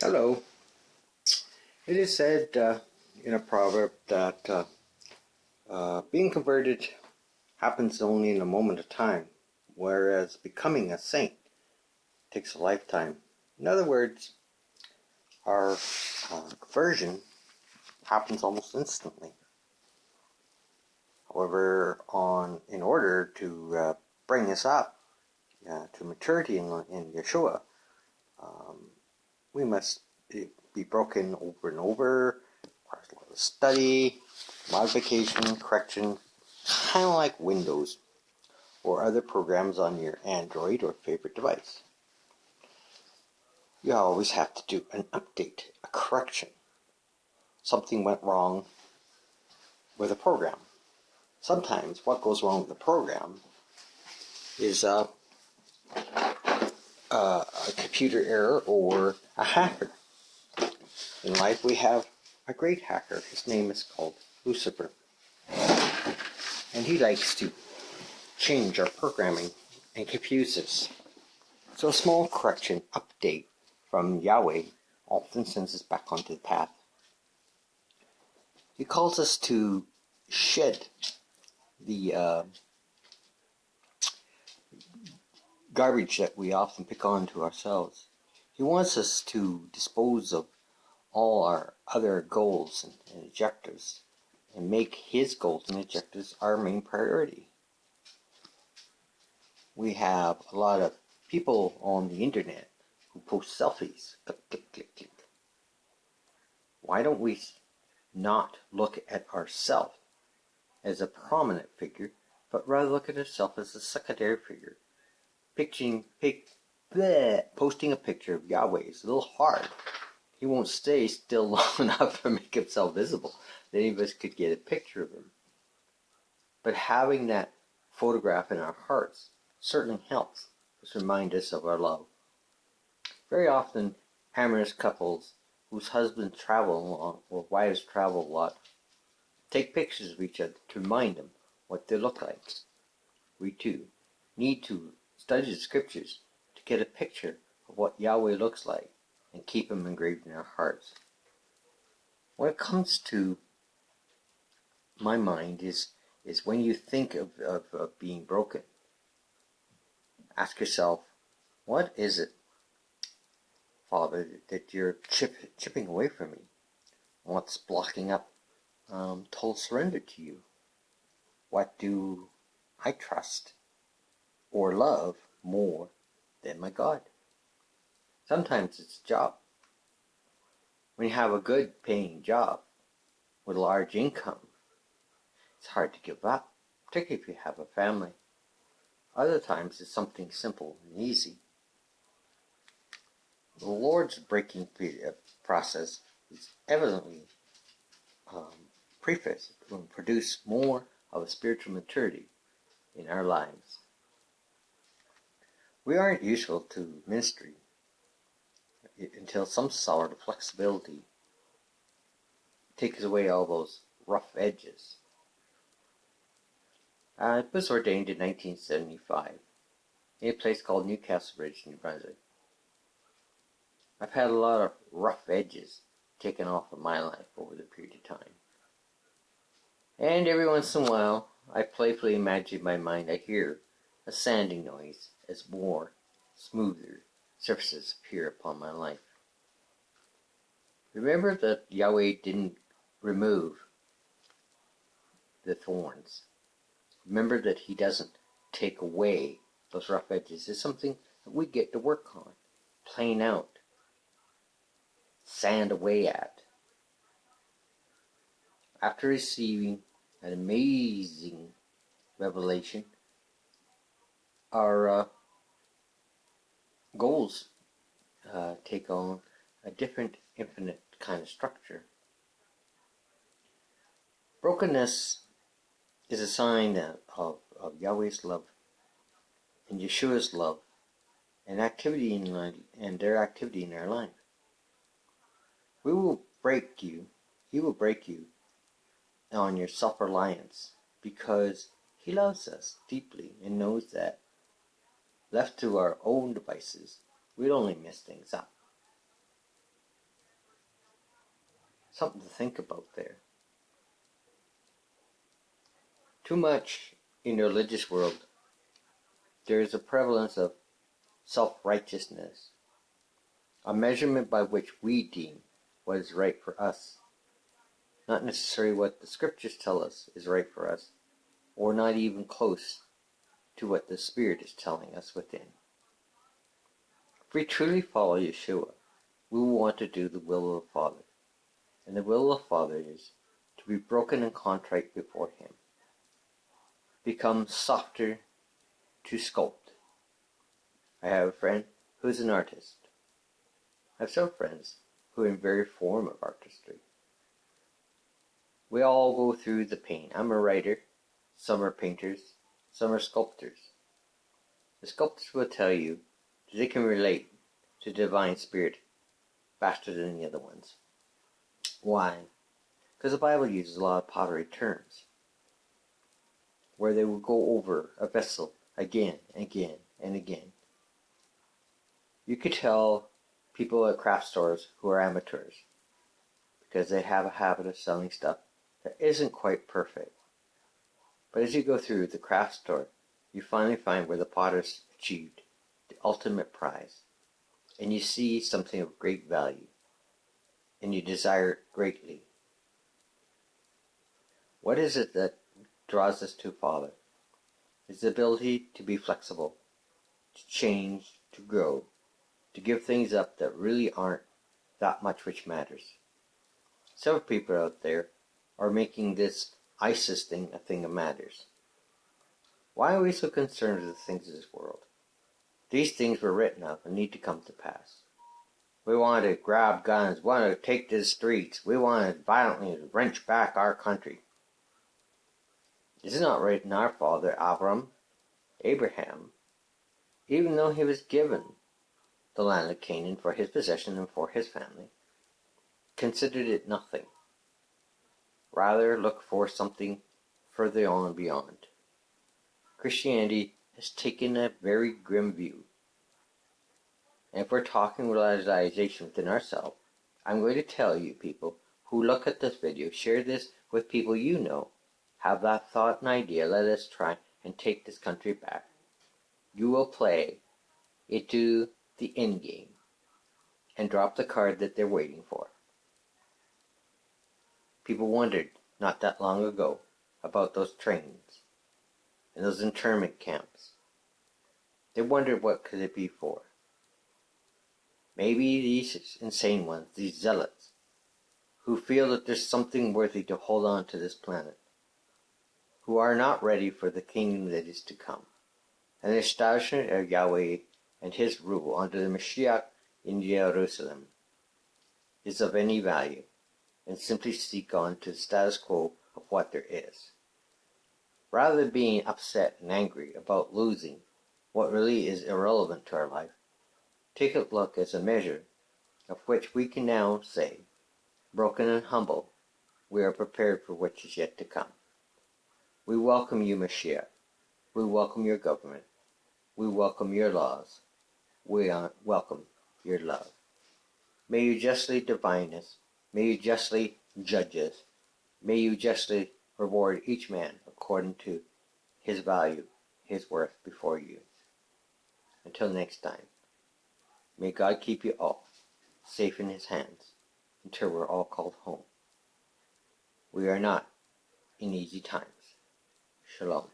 Hello. It is said in a proverb that being converted happens only in a moment of time, whereas becoming a saint takes a lifetime. In other words, our conversion happens almost instantly. However, in order to bring us up to maturity in Yeshua, we must be broken over and over. Requires a lot of study, modification, correction, kind of like Windows or other programs on your Android or favorite device. You always have to do an update, a correction. Something went wrong with a program. Sometimes what goes wrong with the program is a computer error or a hacker. In life we have a great hacker. His name is called Lucifer. And he likes to change our programming and confuse us. So a small correction, update from Yahweh often sends us back onto the path. He calls us to shed the garbage that we often pick on to ourselves. He wants us to dispose of all our other goals and objectives and make his goals and objectives our main priority. We have a lot of people on the internet who post selfies. Click, click, click, click. Why don't we not look at ourselves as a prominent figure, but rather look at ourselves as a secondary figure? Posting a picture of Yahweh is a little hard. He won't stay still long enough to make himself visible that any of us could get a picture of him. But having that photograph in our hearts certainly helps us remind us of our love. Very often, amorous couples whose husbands travel a lot or wives travel a lot take pictures of each other to remind them what they look like. We too need to study the scriptures to get a picture of what Yahweh looks like and keep him engraved in our hearts. When it comes to my mind is when you think of being broken, ask yourself, what is it, Father, that you're chipping away from me? What's blocking up total surrender to you? What do I trust or love more than my God? Sometimes it's a job. When you have a good paying job with a large income, it's hard to give up, particularly if you have a family. Other times it's something simple and easy. The Lord's breaking process is evidently prefaced to produce more of a spiritual maturity in our lives. We aren't useful to ministry until some sort of flexibility takes away all those rough edges. I was ordained in 1975 in a place called Newcastle Ridge, New Brunswick. I've had a lot of rough edges taken off of my life over the period of time. And every once in a while, I playfully imagine in my mind I hear a sanding noise as more smoother surfaces appear upon my life. Remember that Yahweh didn't remove the thorns. Remember that he doesn't take away those rough edges. It's something that we get to work on, plane out, sand away at. After receiving an amazing revelation, our goals take on a different, infinite kind of structure. Brokenness is a sign of Yahweh's love and Yeshua's love and activity and their activity in our life. He will break you on your self-reliance because he loves us deeply and knows that left to our own devices, we'd only mess things up. Something to think about there. Too much in the religious world, there is a prevalence of self-righteousness, a measurement by which we deem what is right for us, not necessarily what the scriptures tell us is right for us, or not even close to what the Spirit is telling us within. If we truly follow Yeshua, we will want to do the will of the Father. And the will of the Father is to be broken and contrite before Him, become softer to sculpt. I have a friend who is an artist. I have several friends who are in various form of artistry. We all go through the pain. I'm a writer, some are painters, some are sculptors. The sculptors will tell you that they can relate to the Divine Spirit faster than the other ones. Why? Because the Bible uses a lot of pottery terms, where they will go over a vessel again and again and again. You could tell people at craft stores who are amateurs, because they have a habit of selling stuff that isn't quite perfect. But as you go through the craft store, you finally find where the potters achieved the ultimate prize, and you see something of great value, and you desire it greatly. What is it that draws us to Father? It's the ability to be flexible, to change, to grow, to give things up that really aren't that much which matters. Several people out there are making this ISIS thing a thing that matters. Why are we so concerned with the things of this world? These things were written of and need to come to pass. We want to grab guns, we want to take to the streets, we want to violently wrench back our country. This is not right in our father Abraham, even though he was given the land of Canaan for his possession and for his family, considered it nothing. Rather look for something further on beyond. Christianity has taken a very grim view. And if we're talking realization within ourselves, I'm going to tell you people who look at this video, share this with people you know, have that thought and idea, let us try and take this country back. You will play into the end game and drop the card that they're waiting for. People wondered not that long ago about those trains and those internment camps. They wondered what could it be for. Maybe these insane ones, these zealots, who feel that there's something worthy to hold on to this planet, who are not ready for the kingdom that is to come, and the establishment of Yahweh and His rule under the Mashiach in Jerusalem is of any value, and simply seek on to the status quo of what there is. Rather than being upset and angry about losing what really is irrelevant to our life, take a look as a measure of which we can now say, broken and humble, we are prepared for what is yet to come. We welcome you, Mashiach. We welcome your government. We welcome your laws. We welcome your love. May you justly divine us. May you justly judge us. May you justly reward each man according to his value, his worth before you. Until next time, may God keep you all safe in His hands until we're all called home. We are not in easy times. Shalom.